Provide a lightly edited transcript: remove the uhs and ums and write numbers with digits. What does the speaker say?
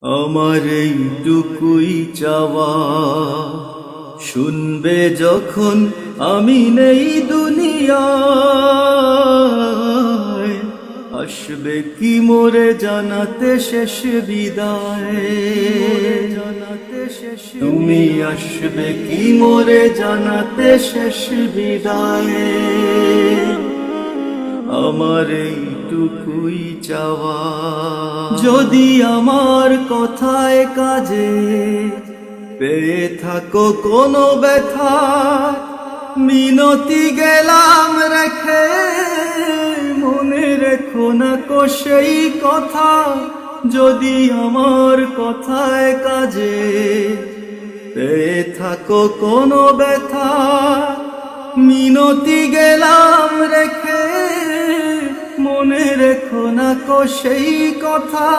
আমার এইটুকুই চাওয়া, শুনবে যখন আমি নেই দুনিয়ায়, আসবে কি মোরে জানাতে শেষ বিদায়। তুমি আসবে কি মোরে জানাতে শেষ বিদায়। আমার এইটুকুই চাওয়া, যদি আমার কথায় কাজে পেয়ে থাকো কোনো ব্যথা, মিনতি গেলাম রেখে, মনে রেখো না কো সেই কথা। যদি আমার কথায় কাজে পেয়ে থাকো কোনো ব্যথা, মিনতি গেলাম রেখে, মনে রেখো না কো সেই কথা।